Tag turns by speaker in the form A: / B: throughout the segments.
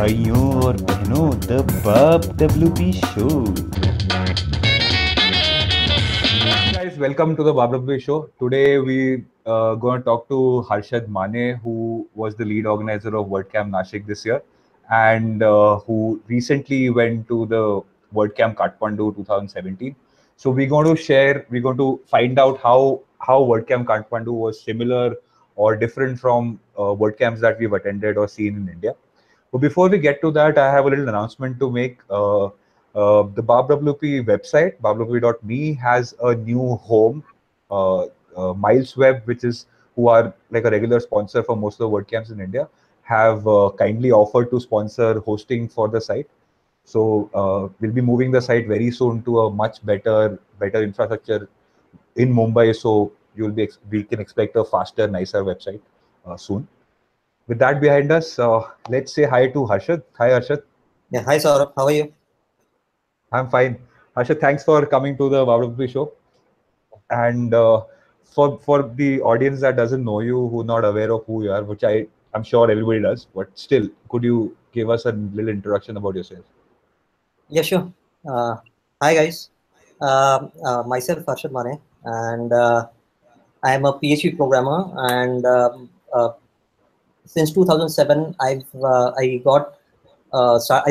A: भाइयों और बहनों द बाप WP show.
B: Guys, welcome to the WP show. Today we going to talk to Harshad Mane, who was the lead organizer of WordCamp Nashik this year, and who recently went to the WordCamp Kathmandu 2017. So we're going to find out how WordCamp Kathmandu was similar or different from WordCamps that we've attended or seen in India. But before we get to that, I have a little announcement to make. The BarbWP website, barbwp.me, has a new home. Miles Web, who are like a regular sponsor for most of the WordCamps in India, have kindly offered to sponsor hosting for the site. So we'll be moving the site very soon to a much better infrastructure in Mumbai. So we can expect a faster, nicer website soon. With that behind us, let's say hi to Harshad. Hi, Harshad.
C: Yeah, hi Saurabh, how are you?
B: I'm fine. Harshad, thanks for coming to the WP show. And for the audience that doesn't know you, who not aware of who you are, which I'm sure everybody does, but still, could you give us a little introduction about yourself?
C: Yeah, sure. Hi guys, myself Harshad Mane, and I am a PhD programmer, and since 2007, I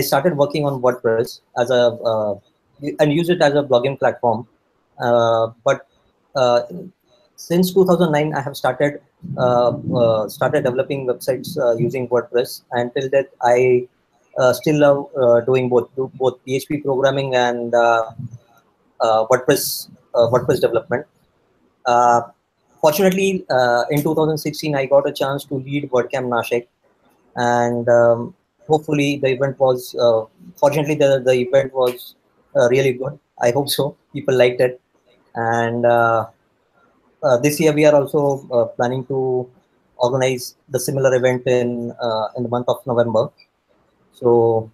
C: started working on WordPress as and use it as a blogging platform. But since 2009, I have started developing websites using WordPress. Until that, I still love doing both PHP programming and WordPress development. Fortunately, in 2016, I got a chance to lead WordCamp Nashik, and hopefully the event was. Fortunately, the event was really good. I hope so. People liked it, and this year we are also planning to organize the similar event in the month of November. So,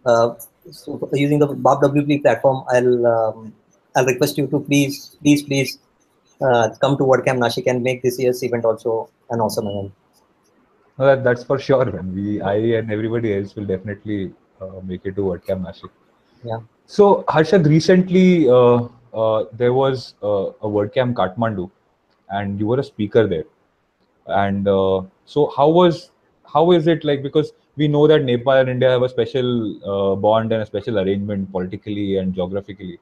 C: using the BarbWP platform, I'll request you to please come to WordCamp Nashik and make this year's event also an awesome event.
B: No, that's for sure. Man. I and everybody else will definitely make it to WordCamp Nashik.
C: Yeah.
B: So, Harshad, recently there was a WordCamp Kathmandu, and you were a speaker there. And so, how is it like? Because we know that Nepal and India have a special bond and a special arrangement politically and geographically.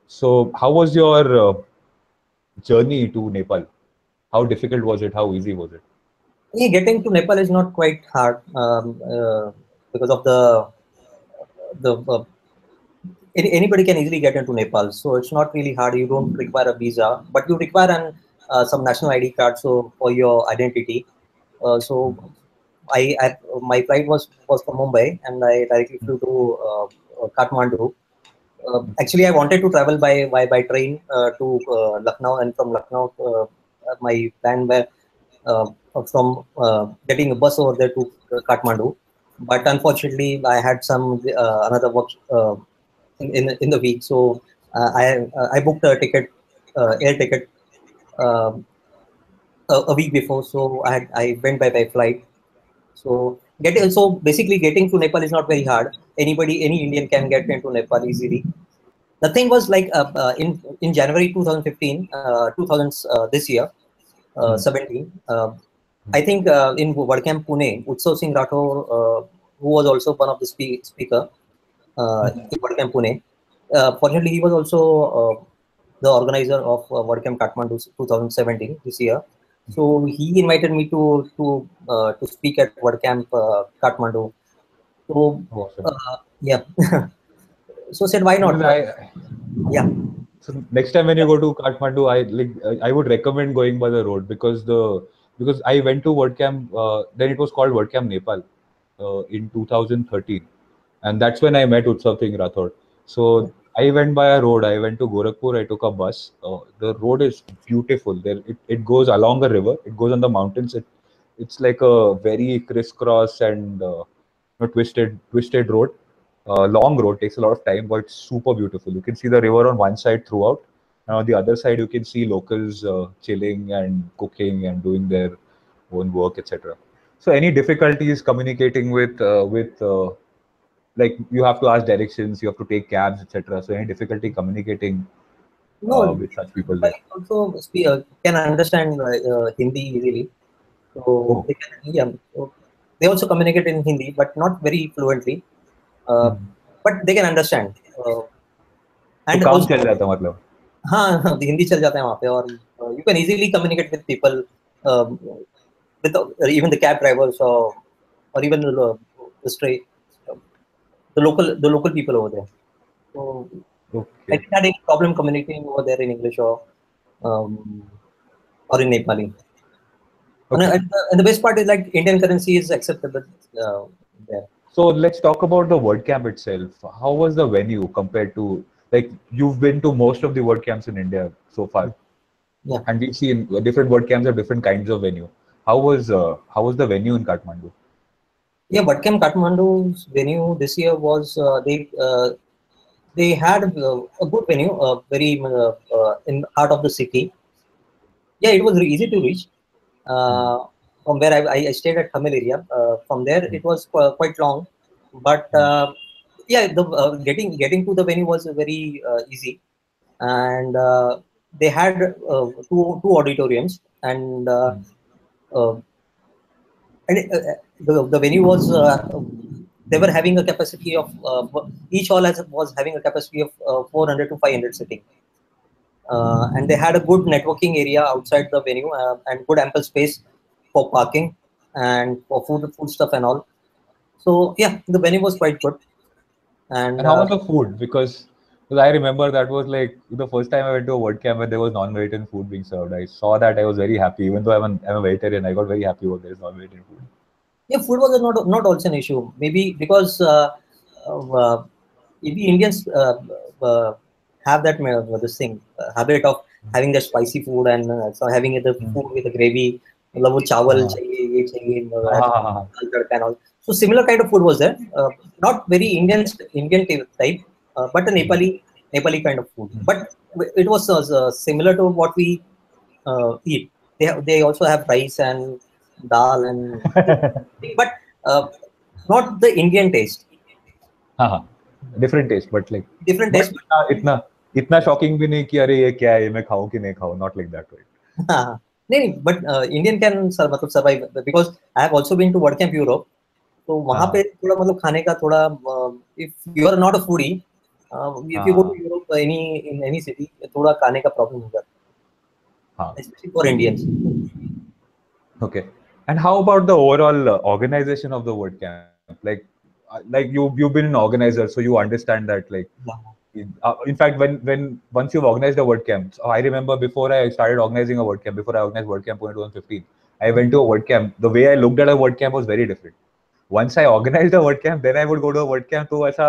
B: So, how was your journey to Nepal? How difficult was it? How easy was it?
C: Yeah, getting to Nepal is not quite hard because of the anybody can easily get into Nepal, so it's not really hard. You don't require a visa, but you require some national ID card for your identity. So my flight was from Mumbai, and I directly flew to Kathmandu. Actually, I wanted to travel by train to Lucknow, and from Lucknow, my plan were from getting a bus over there to Kathmandu. But unfortunately, I had some another work in the week, so I booked a ticket, air ticket, uh, a week before. So I went by flight. So basically getting to Nepal is not very hard. Any Indian can get into Nepal easily. The thing was like in January 2015, 2000 this year, 17. I think in WordCamp Pune, Utsav Singh Rathore, who was also one of the speaker in WordCamp Pune. Fortunately, he was also the organizer of WordCamp Kathmandu 2017 this year. So he invited me to speak at WordCamp Kathmandu. So yeah, so said why not? Yeah.
B: So next time when you go to Kathmandu, I would recommend going by the road because I went to WordCamp. Then it was called WordCamp Nepal in 2013, and that's when I met Utsav Singh Rathod. So I went by a road. I went to Gorakhpur. I took a bus. The road is beautiful. It goes along a river. It goes on the mountains. It's like a very crisscross and twisted road. Long road, takes a lot of time, but it's super beautiful. You can see the river on one side throughout, and on the other side you can see locals chilling and cooking and doing their own work, etc. So any difficulties communicating with like you have to ask directions, you have to take cabs, etc. So any difficulty communicating
C: No,
B: with such people there?
C: Nepali also can understand Hindi easily. So
B: Oh.
C: they can, yeah, so they also communicate in Hindi, but not very fluently. Uh,
B: Mhm.
C: but they can understand.
B: तो
C: And
B: काम
C: also,
B: चल जाता मतलब.
C: हाँ, हिंदी चल जाता है वहाँ पे और you can easily communicate with people, um, with even the cab drivers or even the stray, uh, the local people over there. So I
B: Okay.
C: didn't have any problem communicating over there in English um, or in Nepali. And,
B: Okay.
C: and the best part is like Indian currency is acceptable there.
B: So let's talk about the WordCamp itself. How was the venue compared to, like, you've been to most of the WordCamps in India so far,
C: Yeah,
B: and we've seen different WordCamps have different kinds of venue. How was the venue in Kathmandu?
C: yeah. WordCamp Kathmandu's venue this year was they had a good venue, very in heart of the city. Yeah, it was easy to reach.
B: Hmm.
C: From where I stayed at Tamil area. From there,
B: Hmm.
C: it was quite long, but
B: Hmm.
C: yeah, the getting to the venue was very easy, and they had two auditoriums,
B: Hmm.
C: uh, the venue was they were having a capacity of each hall was having a capacity of 400 to 500 sitting. And they had a good networking area outside the venue and good ample space for parking and for food stuff and all. So yeah, the venue was quite good. And
B: And how was the food? Because I remember that was like the first time I went to a WordCamp where there was non-vegetarian food being served. I saw that, I was very happy. Even though I'm a vegetarian, I got very happy when there is non-vegetarian food.
C: yeah, food was not also an issue. Maybe because we Indians uh, have that this thing habit of having the spicy food and so having the
B: Hmm.
C: food with the gravy. मतलब वो चावल
B: हाँ
C: चाहिए ये चाहिए
B: हाँ हाँ हाँ हाँ.
C: दाल तड़का and all. So similar kind of food was there. Not very Indian type, but a Nepali kind of food.
B: Hmm.
C: But it was similar to what we eat. They also have rice and dal and but uh, not the Indian taste.
B: हाँ हाँ. Different taste, but like,
C: Different
B: but
C: taste.
B: इतना shocking भी नहीं कि अरे ये क्या है, ये मैं खाऊं कि नहीं खाऊं, not like that, right?
C: हाँ, नहीं but Indian can मतलब survive because I have also been to WordCamp Europe. तो
B: हाँ
C: वहाँ पे
B: हाँ
C: थोड़ा मतलब खाने का थोड़ा if you are not a foodie, if you go to
B: हाँ
C: Europe in any city थोड़ा खाने का problem हो जाता
B: हाँ.
C: है especially for Indians.
B: Okay. And how about the overall organization of the WordCamp? Like you've been an organizer, so you understand that. Like,
C: Yeah.
B: in fact, when once you've organized a WordCamp, so I remember before I started organizing a WordCamp, before I organized WordCamp in 2015, I went to a WordCamp. The way I looked at a WordCamp was very different. Once I organized a WordCamp, then I would go to a WordCamp. तो ऐसा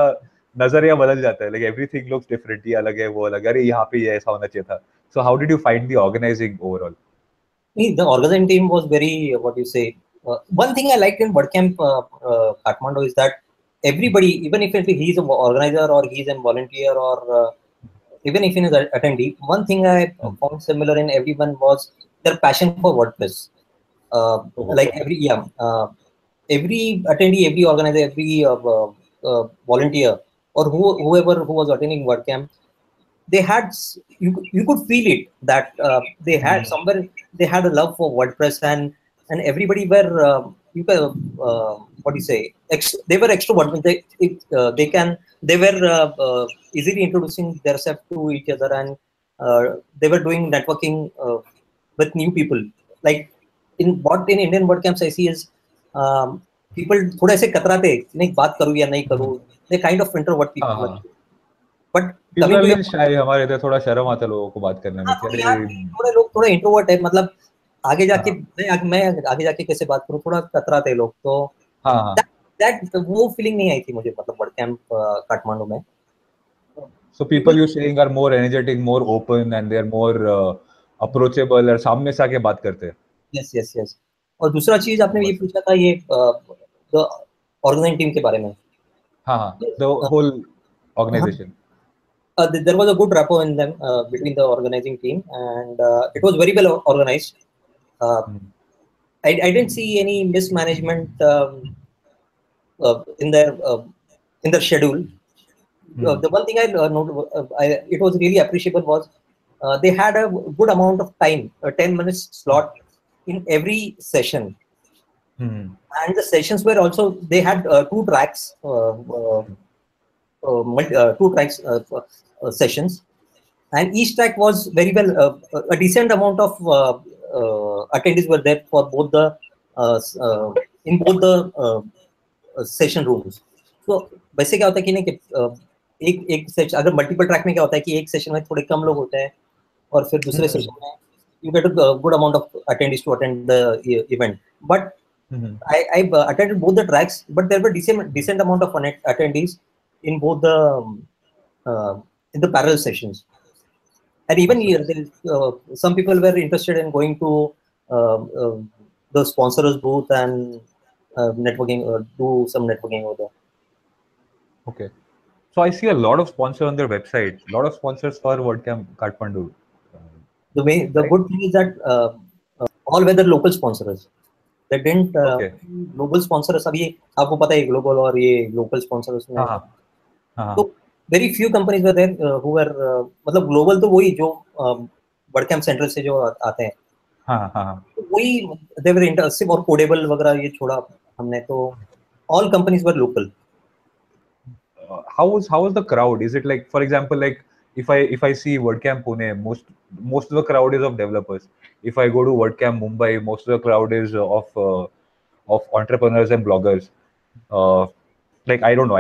B: नजरिया बदल जाता है. Like everything looks different. ये अलग है, वो अलग है. अरे यहाँ पे ये ऐसा होना चाहिए था. So how did you find the organizing overall?
C: The organizing team was very, what you say. One thing I liked in WordCamp Kathmandu is that everybody, even if he's an organizer or he's a volunteer or even if he's an attendee, one thing I
B: Hmm.
C: found similar in everyone was their passion for WordPress.
B: Oh,
C: Like every attendee, every organizer, every volunteer or whoever who was attending WordCamp, they had you could feel it that they had
B: hmm.
C: somewhere they had a love for WordPress and everybody were you can what do you say they were extrovert. They were easily introducing themselves to each other and they were doing networking with new people. Like in what in Indian WordCamps I see is people थोड़े से कतराते नहीं बात करूँ या नहीं करूँ. They kind of introvert
B: हाँ
C: people.
B: हाँ.
C: But
B: People
C: coming
B: are
C: to your
B: little shy. हमारे इधर थोड़ा शर्म आता है लोगों को बात करने में
C: हाँ,
B: कि
C: थोड़ी
B: अरे.
C: यार थोड़े लोग थोड़े इंट्रोवर्ट है मतलब आगे जाके
B: हाँ
C: मैं आगे जाके कैसे बात करूँ थोड़ा कतराते हैं लोग तो
B: हाँ हाँ.
C: दैट वो फीलिंग नहीं आई थी मुझे मतलब वर्ड कैंप काठमांडू में.
B: So people
C: people
B: you're saying are more energetic, more open, and they're more approachable, और सामने से आके बात करते हैं.
C: Yes yes yes. और दूसरा चीज आपने ये
B: बस.
C: पूछा था ये ऑर्गेनाइजिंग टीम के बारे में.
B: हाँ हाँ. The whole organization.
C: There was a good rapport in them between the organizing team and it was very well organized. Uh,
B: Hmm.
C: I didn't see any mismanagement in their schedule. The one thing I noted, it was really appreciable was they had a good amount of time, a 10 minutes slot in every session. And the sessions were also, they had two tracks, sessions, and each track was very well, a decent amount of attendees were there for both the, in both the session rooms. तो वैसे क्या होता है कि नहीं कि एक session, अगर मल्टीपल ट्रैक में क्या होता है कि एक सेशन में थोड़े कम लोग होते हैं और फिर दूसरे सेशन में you get a good amount of attendees to attend the event. But I attended both the tracks, but there were decent amount of attendees in both the in the parallel sessions. And even here, some people were interested in going to the sponsors booth and networking, do some networking over there.
B: Okay. So I see a lot of sponsors on their website, a lot of sponsors for WordCamp Kathmandu.
C: The good thing is that all were the local sponsors. They didn't global sponsors. अभी आपको पता है global और ये local sponsors में. तो very few companies were there who were मतलब global तो वही जो WordCamp Central से जो आते हैं. तो वही they were interested और Codable वगैरह ये छोड़ा हमने, तो all companies were local.
B: How was the crowd? Is it like, for example, like if I see WordCamp Pune, most of the crowd is of developers. If I go to WordCamp Mumbai, most of the crowd is of entrepreneurs and bloggers. Like I don't know,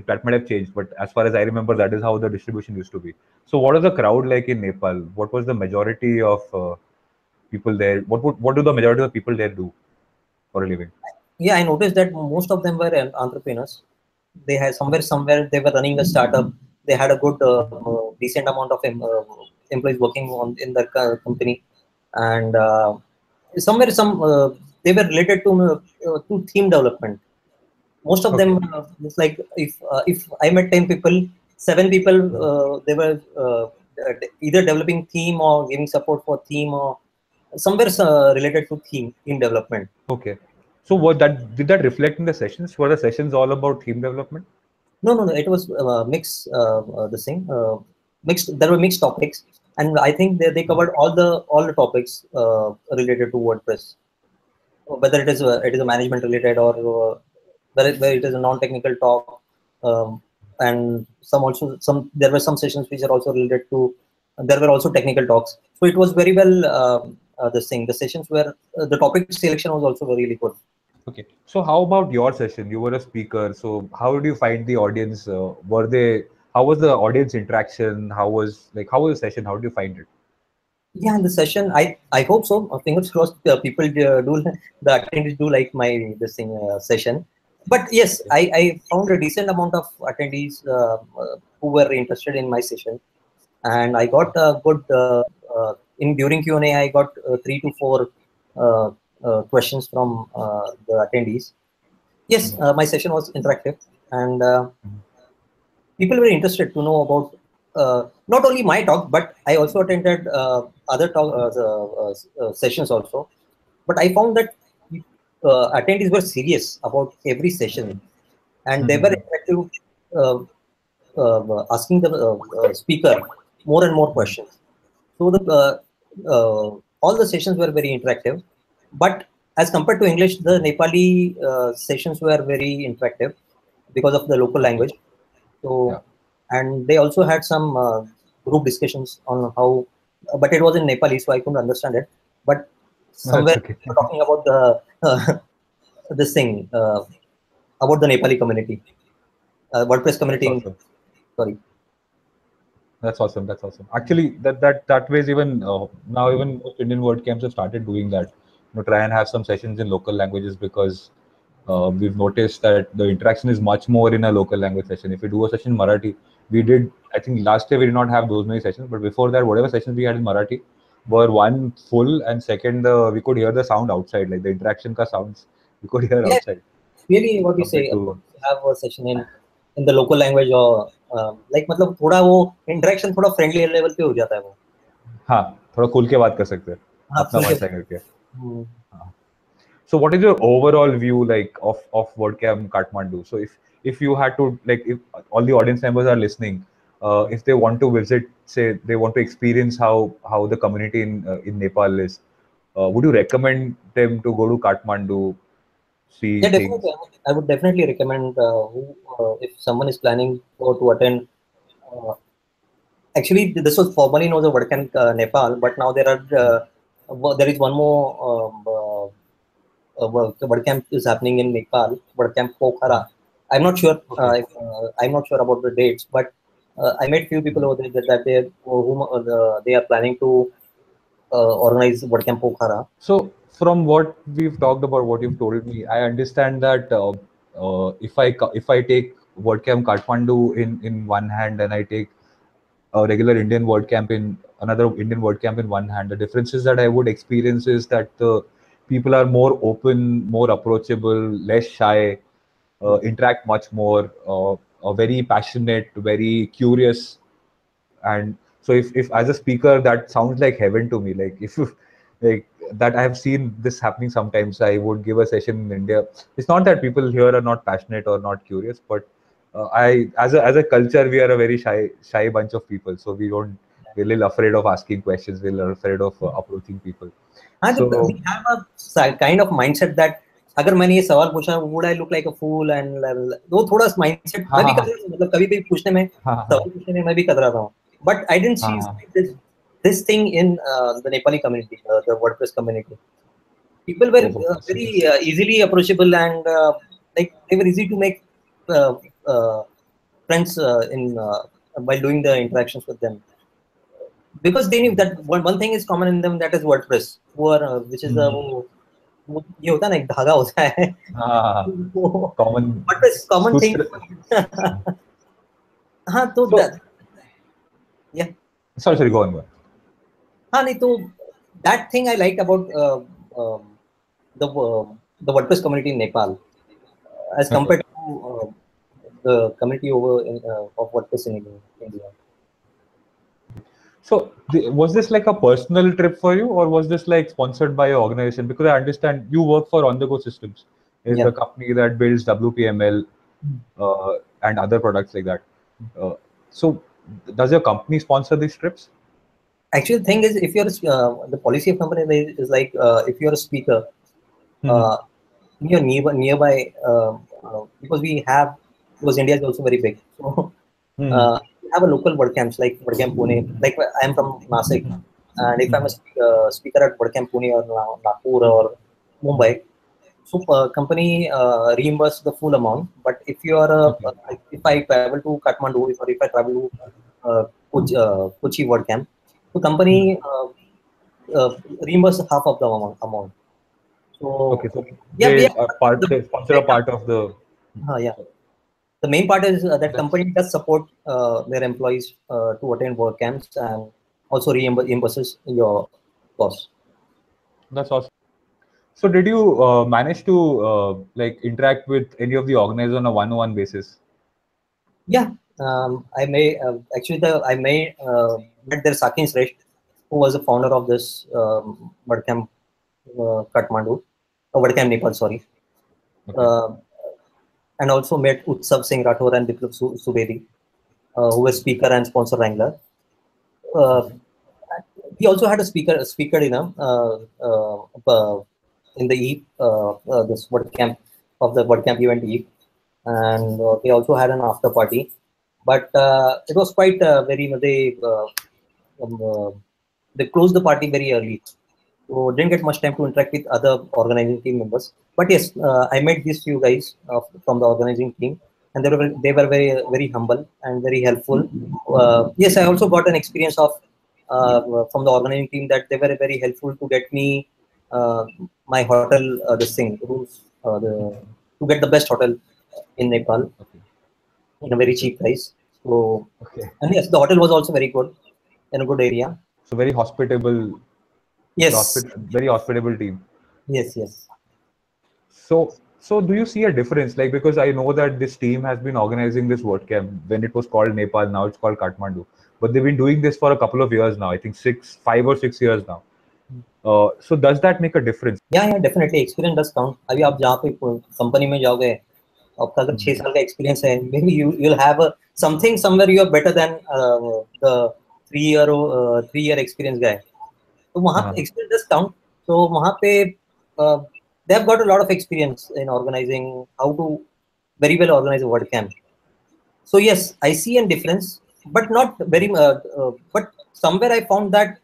B: that might have changed, but as far as I remember, that is how the distribution used to be. So, what is the crowd like in Nepal? What was the majority of people there? What do the majority of the people there do for a living?
C: Yeah, I noticed that most of them were entrepreneurs. They had somewhere they were running a startup. They had a good decent amount of employees working in the company, and somewhere they were related to theme development. Most of them, it's like if I met 10 people, 7 people they were either developing theme or giving support for theme or somewhere related to theme development.
B: Okay. So did that reflect in the sessions? Were the sessions all about theme development?
C: No. It was mixed. Mixed. There were mixed topics, and I think they covered all the topics related to WordPress. Whether it is a management related or where it is a non-technical talk, and there were some sessions which are also related to. There were also technical talks. So it was very well. The sessions were the topic selection was also really good.
B: Okay, so how about your session? You were a speaker, so how did you find the audience? How was the audience interaction? How was the session? How did you find it?
C: Yeah, in the session, I hope so. Fingers crossed. People the attendees do like my session. But yes, I found a decent amount of attendees who were interested in my session, and I got a good during Q&A. I got 3 to 4 questions from the attendees. Yes, my session was interactive, and people were interested to know about not only my talk, but I also attended other sessions also. But I found that attendees were serious about every session, and they were interactive, asking the speaker more and more questions. So all the sessions were very interactive. But as compared to English, the Nepali sessions were very interactive because of the local language. So, and they also had some group discussions on how, but it was in Nepali, so I couldn't understand it. But somewhere talking about the this thing about the Nepali community, WordPress community. Sorry.
B: That's awesome. That's awesome. Actually, that ways even now even most Indian WordCamps have started doing that. Try and have some sessions in local languages, because we've noticed that the interaction is much more in a local language session. If we do a session in Marathi, I think last year we did not have those many sessions, but before that, whatever sessions we had in Marathi were one full, and second, we could hear the sound outside, like the interaction ka sounds we could hear outside.
C: Really, what you say, have a session in the local language or like मतलब थोड़ा वो interaction थोड़ा friendly level पे हो जाता है वो.
B: हाँ, थोड़ा खुल के बात कर सकते हैं अपना भाषा करके. So what is your overall view like of WordCamp Kathmandu? So if you had to, like, if all the audience members are listening, if they want to visit, say they want to experience how the community in Nepal is, would you recommend them to go to Kathmandu, see
C: Yeah, definitely.
B: things?
C: I would definitely recommend if someone is planning to attend. Uh, Actually, this was formerly known as WordCamp Nepal, but now there is one more WordCamp is happening in Nepal, WordCamp Pokhara.
B: Okay.
C: I'm not sure about the dates, but I met few people over there that they are planning to organize WordCamp Pokhara.
B: So from what we've talked about, what you've told me, I understand that if I take WordCamp Kathmandu in one hand and I take a regular Indian WordCamp in another Indian WordCamp in one hand, the differences that I would experience is that the people are more open, more approachable, less shy, interact much more, very passionate, very curious. And so if as a speaker that sounds like heaven to me, like if like that, I have seen this happening sometimes. I would give a session in India. It's not that people here are not passionate or not curious, but I as a culture, we are a very shy bunch of people, so we're a little afraid of asking questions, we're a little afraid of approaching people.
C: And
B: So
C: we have a kind of mindset that अगर मैंने ये सवाल पूछा would I look like a fool and वो थोड़ा mindset
B: हाँ
C: मैं भी
B: हाँ
C: कर
B: हाँ
C: रहा हूँ मतलब कभी भी पूछने में
B: हाँ
C: सवाल
B: हाँ
C: पूछने में मैं भी कतरा रहा हूँ but I didn't see
B: हाँ
C: this thing in the Nepali community the WordPress community people were
B: हाँ
C: very easily approachable and like they were easy to make uh, uh, friends in while doing the interactions with them because they knew that one thing is common in them that is WordPress which is वो ये होता है ना एक धागा होता है
B: हाँ
C: वो
B: कॉमन
C: WordPress common thing
B: सूत्र.
C: हाँ तो
B: So
C: yeah
B: sorry, go on.
C: हाँ नहीं तो that thing I liked about the WordPress community in Nepal as
B: Okay.
C: compared to the community of WordPress in India.
B: So, was this like a personal trip for you, or was this like sponsored by your organization? Because I understand you work for On The Go Systems, is
C: Yeah.
B: the company that builds WPML and other products like that. So, does your company sponsor these trips?
C: Actually, the thing is, if you're the policy of company is like if you're a speaker,
B: Hmm.
C: uh, nearby because because India is also very big, so
B: Hmm.
C: we have a local WordCamps like WordCamp Pune. Like I am from Nasik, and if I'm a speaker at WordCamp Pune or Nagpur or Mumbai, so company reimburse the full amount. But if you are
B: Okay.
C: like if I travel to Kathmandu, if I travel to Kochi WordCamp, so company reimburse half of the amount.
B: Okay.
C: So
B: So
C: yeah,
B: they are part. They sponsor a part of the.
C: yeah. The main part is that
B: That's
C: company does support their employees to attend work camps and also reimburses your costs.
B: that's awesome. So, did you manage to like interact with any of the organizers on a one-on-one basis?
C: Yeah, I may actually I may met their Sakin Sresh, who was the founder of this WordCamp Kathmandu, WordCamp Nepal, sorry.
B: Okay.
C: Uh, and also met Utsav Singh Rathore and Biplab Subedi, who was speaker and sponsor wrangler. Uh, he also had a speaker in the eve this WordCamp of the WordCamp event eve, and they also had an after party, but it was quite um, uh, they closed the party very early, so didn't get much time to interact with other organizing team members. But yes, I met these few guys from the organizing team, and they were very humble and very helpful. Yes, I also got an experience of from the organizing team that they were very helpful to get me my hotel this thing rooms to get the best hotel in Nepal
B: Okay.
C: in a very
B: Okay.
C: cheap price. So
B: Okay.
C: and yes, the hotel was also very good in a good area.
B: So very hospitable,
C: Yes,
B: very hospitable team.
C: yes.
B: So do you see a difference? Like, because I know that this team has been organizing this WordCamp when it was called Nepal, now it's called Kathmandu. But they've been doing this for a couple of years now. I think 5 or 6 years now. So does that make a difference?
C: Yeah, definitely. Experience does count. अभी आप जहाँ पे company में जाओगे, आपका अगर 6 साल का एक्सपीरियंस है, maybe you'll have something somewhere you are better than the 3 year experience guy. तो वहाँ पे experience does count. So वहाँ पे they have got a lot of experience in organizing, how to very well organize a WordCamp. So yes, I see a difference, but not very. But somewhere I found that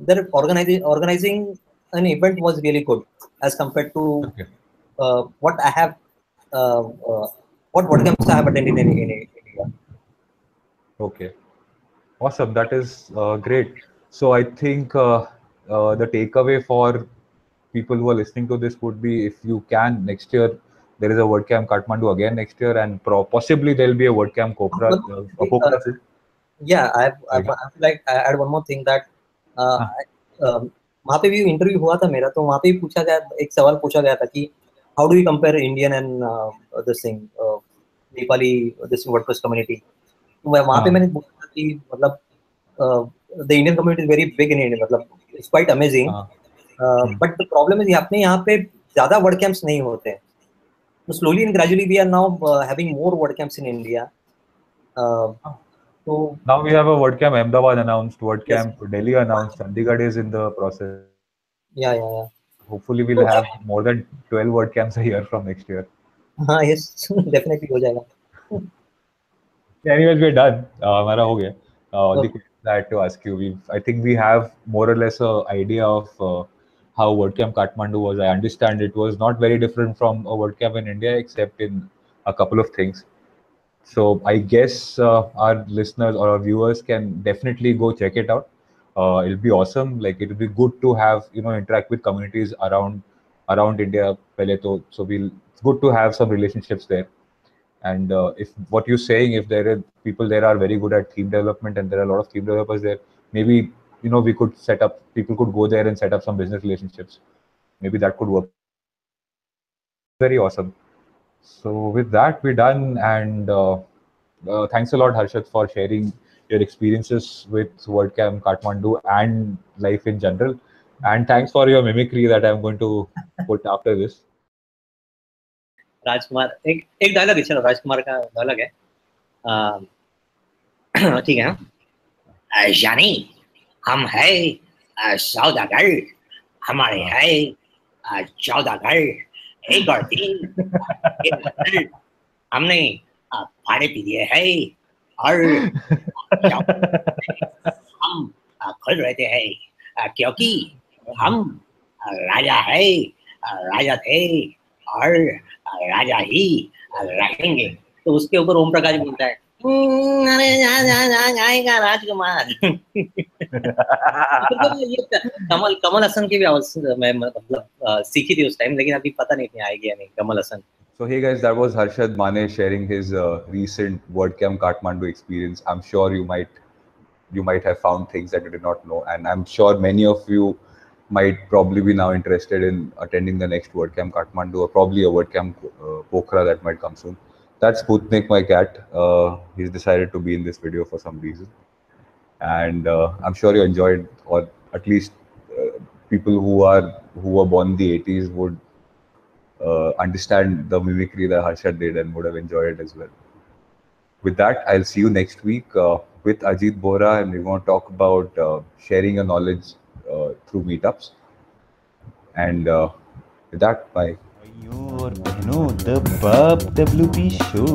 C: their organizing an event was really good as compared to what I have, what WordCamps I have attended in India.
B: Okay, awesome. That is great. So I think the takeaway for people who are listening to this would be, if you can, next year there is a WordCamp Kathmandu again next year, and possibly there will be a WordCamp Pokhara.
C: Yeah, I like I add one more thing that वहाँ पे भी interview हुआ था मेरा, तो वहाँ पे भी पूछा गया, एक सवाल पूछा गया था कि how do you compare Indian and this thing Nepali this WordPress community. तो वहाँ पे मैंने बोला कि मतलब the Indian community is very big in India, मतलब it's quite amazing, but the problem is अपने यहाँ पे ज्यादा वर्ड कैंप्स नहीं होते हैं. तो slowly and gradually we are now having more word camps in India. So
B: now we have a WordCamp Ahmedabad announced, WordCamp Delhi announced, Chandigarh is in the process.
C: Yeah.
B: Hopefully we'll have more than 12 WordCamps a year from next year.
C: Yes, definitely हो जाएगा.
B: Anyways, we're done. हमारा हो गया. The question I had to ask you, I think we have more or less a idea of how WordCamp Kathmandu was. I understand it was not very different from a WordCamp in India, except in a couple of things. So I guess our listeners or our viewers can definitely go check it out. It'll be awesome. Like, it'll be good to have, interact with communities around India. So it's good to have some relationships there. And if what you're saying, if there are people there are very good at theme development, and there are a lot of theme developers there, maybe we could set up. People could go there and set up some business relationships. Maybe that could work. Very awesome. So with that, we're done, and thanks a lot, Harshad, for sharing your experiences with WordCamp Kathmandu and life in general. And thanks for your mimicry that I'm going to put after this.
C: राजकुमार, एक dialogue है, चलो राजकुमार का dialogue है. ठीक है. जानी हम है सौदागर, हमारे है 14 घर, एक और 3 हमने भाड़े पे दिए है, और हम खुद रहते हैं क्योंकि हम राजा है, राजा थे और राजा ही रहेंगे. तो उसके ऊपर ओम प्रकाश बोलता है, अरे आएगा राजकुमार. ये कमल हसन की भी आवाज मैं मतलब सीखी थी उस टाइम, लेकिन अभी पता नहीं आएगी या नहीं Kamal Haasan.
B: So hey guys, that was Harshad Mane sharing his recent WordCamp Kathmandu experience. I'm sure you might have found things that you did not know, and I'm sure many of you might probably be now interested in attending the next WordCamp Kathmandu, or probably a WordCamp Pokhara that might come soon. That's Sputnik, my cat. He's decided to be in this video for some reason, and I'm sure you enjoyed, or at least people who were born in the 80s would understand the mimicry that Harshad did and would have enjoyed it as well. With that, I'll see you next week with Ajit Bora, and we're going to talk about sharing your knowledge through meetups. And with that, bye.
A: The Bub WP Show.